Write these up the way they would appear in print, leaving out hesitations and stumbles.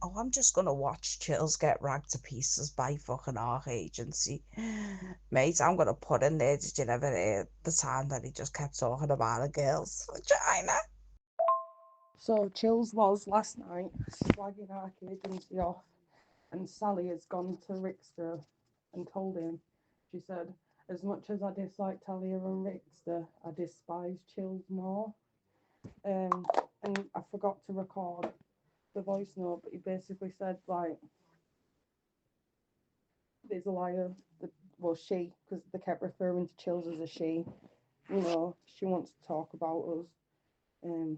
Oh, I'm just gonna watch Chills get ragged to pieces by fucking our agency. Mate, I'm gonna put in there, did you never hear the time that he just kept talking about a girl's vagina? So Chills was last night slagging our agency off, and Sally has gone to Rickster and told him. She said, "As much as I dislike Talia and Rickster, I despise Chills more." Um, and I forgot to record the voice note, but he basically said like, "There's a liar." Well, she, because they kept referring to Chills as a she. You know, she wants to talk about us. Um,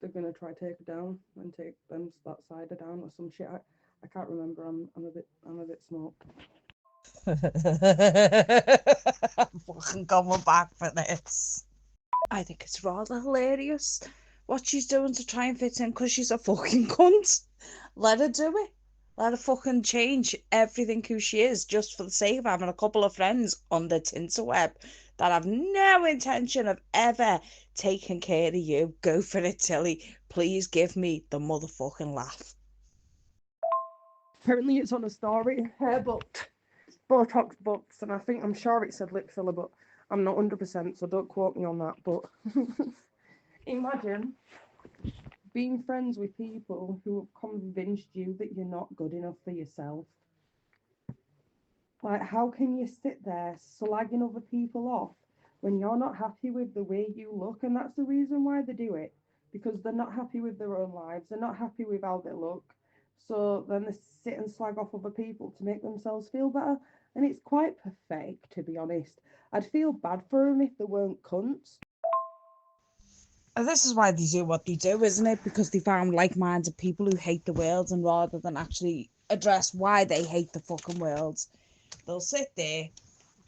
they're gonna try to take her down and take them that side her down or some shit. I can't remember. I'm a bit smoked. I'm fucking coming back for this. I think it's rather hilarious what she's doing to try and fit in because she's a fucking cunt. Let her do it. Let her fucking change everything who she is just for the sake of having a couple of friends on the Tinterweb that have no intention of ever taking care of you. Go for it, Tilly. Please give me the motherfucking laugh. Apparently, it's on a story. Hair booked, Botox booked, and I'm sure it said lip filler, but I'm not 100%, so don't quote me on that. But imagine being friends with people who have convinced you that you're not good enough for yourself. Like, how can you sit there slagging other people off when you're not happy with the way you look? And that's the reason why they do it, because they're not happy with their own lives, they're not happy with how they look. So then they sit and slag off other people to make themselves feel better. And it's quite pathetic, to be honest. I'd feel bad for them if they weren't cunts. And this is why they do what they do, isn't it? Because they found like minded people who hate the world, and rather than actually address why they hate the fucking world, they'll sit there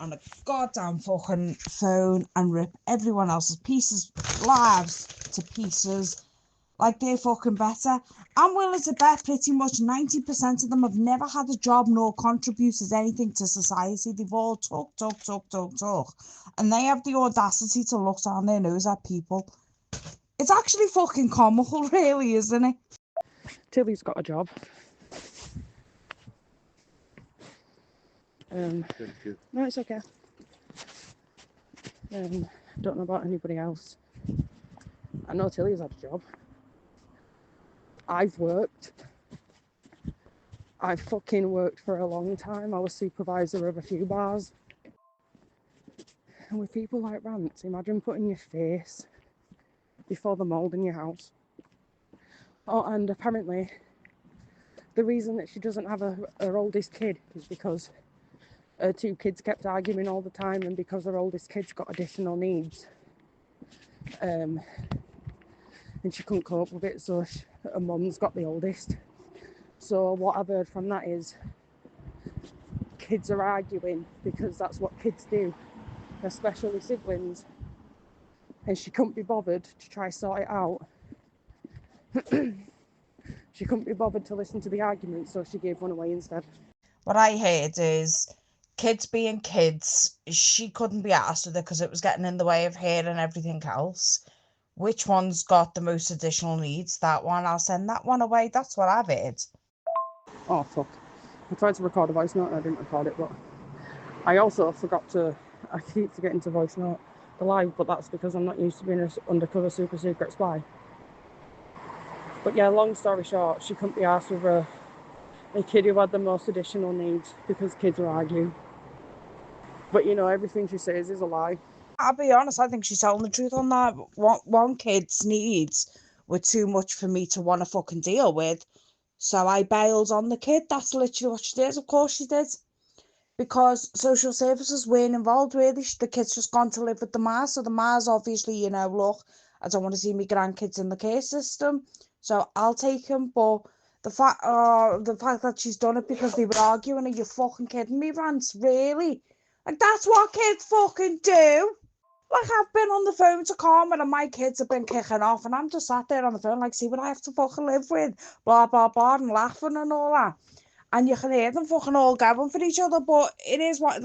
on a goddamn fucking phone and rip everyone else's lives to pieces like they're fucking better. I'm willing to bet pretty much 90% of them have never had a job nor contributed anything to society. They've all talk, talk, talk, talk, talk. And they have the audacity to look down their nose at people. It's actually fucking comical, really, isn't it? Tilly's got a job. No, it's okay. Don't know about anybody else. I know Tilly's had a job. I've worked. I fucking worked for a long time. I was supervisor of a few bars. And with people like Rance, imagine putting your face before the mould in your house. Oh, and apparently, the reason that she doesn't have her oldest kid is because her two kids kept arguing all the time, and because her oldest kid's got additional needs. And she couldn't cope with it, so her mum's got the oldest. So what I've heard from that is kids are arguing because that's what kids do, especially siblings, and she couldn't be bothered to try sort it out. She couldn't be bothered to listen to the argument, so she gave one away instead. What I heard is kids being kids, she couldn't be asked with it because it was getting in the way of her and everything else. Which one's got the most additional needs? That one. I'll send that one away. That's what I've heard. Oh fuck. I tried to record a voice note and I didn't record it, but I also forgot to. I keep forgetting to voice note the live, but that's because I'm not used to being an undercover super secret spy. But yeah, long story short, she couldn't be asked with a kid who had the most additional needs because kids are arguing. But you know, everything she says is a lie. I'll be honest, I think she's telling the truth on that. One kid's needs were too much for me to want to fucking deal with. So I bailed on the kid. That's literally what she did. Of course she did. Because social services weren't involved really. The kid's just gone to live with the ma. So the ma's obviously, look, I don't want to see my grandkids in the care system. So I'll take him. But the fact that she's done it because they were arguing, are you fucking kidding me, Rance? Really? Like, that's what kids fucking do. Like, I've been on the phone to Carmen and my kids have been kicking off, and I'm just sat there on the phone, like, see what I have to fucking live with, blah, blah, blah, and laughing and all that. And you can hear them fucking all going for each other, but it is what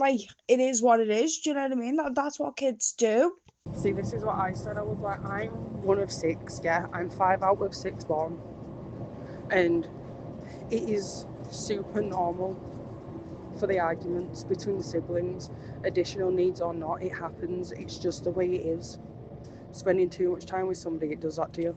it is. Do you know what I mean? That's what kids do. See, this is what I said. I was like, I'm one of six, yeah. I'm five out of six born. And it is super normal for the arguments between siblings, additional needs or not, it happens. It's just the way it is. Spending too much time with somebody, it does that to you.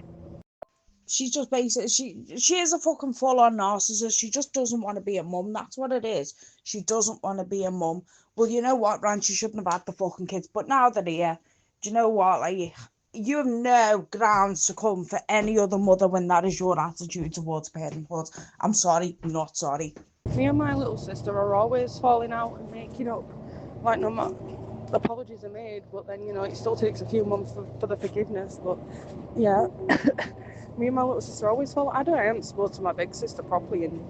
She's just basically, she is a fucking full-on narcissist. She just doesn't want to be a mum. That's what it is. She doesn't want to be a mum. Well, you know what, Ran? She shouldn't have had the fucking kids. But now they're here, do you know what? Like, you have no grounds to come for any other mother when that is your attitude towards parenthood. I'm sorry, not sorry. Me and my little sister are always falling out and making up. Like, no matter, apologies are made, but then, you know, it still takes a few months for the forgiveness. But yeah, me and my little sister always fall. I haven't spoken to my big sister properly in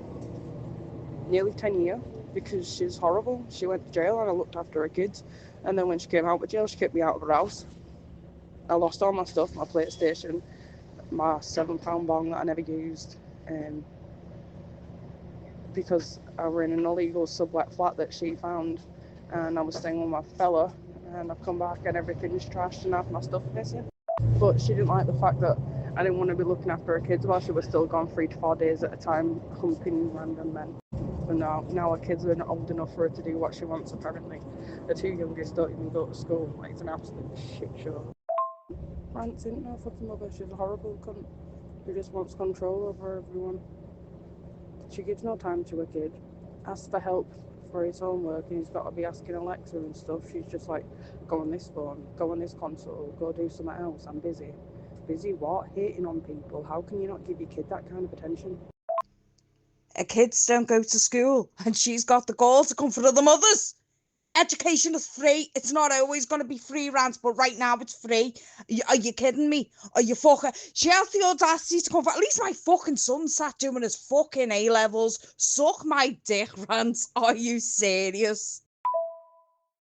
nearly 10 years because she's horrible. She went to jail and I looked after her kids. And then when she came out of jail, she kicked me out of her house. I lost all my stuff, my PlayStation, my £7 bong that I never used, because I were in an illegal sublet flat that she found, and I was staying with my fella, and I've come back and everything's trashed and half my stuff missing. But she didn't like the fact that I didn't want to be looking after her kids while she was still gone 3 to 4 days at a time, humping random men. But now her kids are not old enough for her to do what she wants, apparently. The 2 youngest don't even go to school. Like, it's an absolute shit show. France isn't no fucking mother. She's a horrible cunt who just wants control over everyone. She gives no time to her kid, asks for help for his homework, and he's got to be asking Alexa and stuff. She's just like, go on this phone, go on this console, go do something else, I'm busy. Busy what? Hating on people. How can you not give your kid that kind of attention? Her kids don't go to school, and she's got the gall to come for other mothers. Education is free. It's not always going to be free, Rant, but right now it's free. Are you kidding me? Are you fucking... She has the audacity to come for... At least my fucking son sat doing his fucking A-levels. Suck my dick, Rant. Are you serious?